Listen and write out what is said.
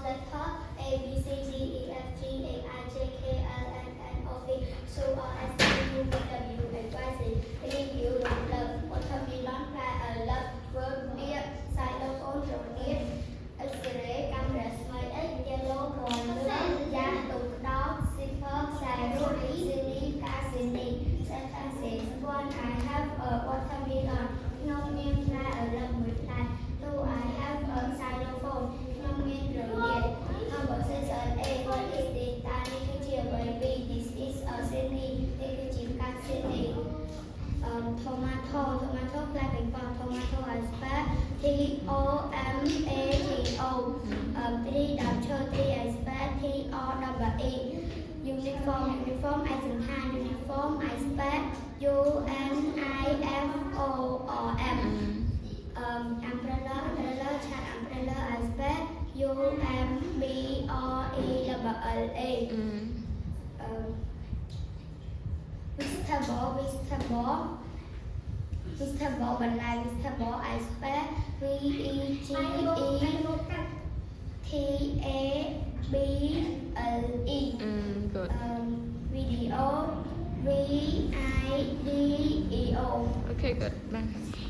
letter A B C D E F G H I J K L M N O P Q R S T U V W X Y Z. Cái hiệu động lực watermelon là lực verb địa xylophone rượu điếc X-ray camera smile X yellow bồn nước da tục đó zipper xài rút silly casini sentences one I have a watermelon ngông nghiêng ra ở lần 11 two I have a xylophone ngông nghiêng rượu điếc conversation A what is this ta đi cái chiều với B this is a city đi cái chiều casini tomato là bình phòng tomato is spelled T O M A T O đi đọc cho T is spelled T O W E uniform ai dừng hai uniform is spelled U N I F O R M umbrella chat umbrella is spelled U M B R E W L A vegetable bên này vegetable I spell V E G E T A B L E Good. video V I D E O Okay, good.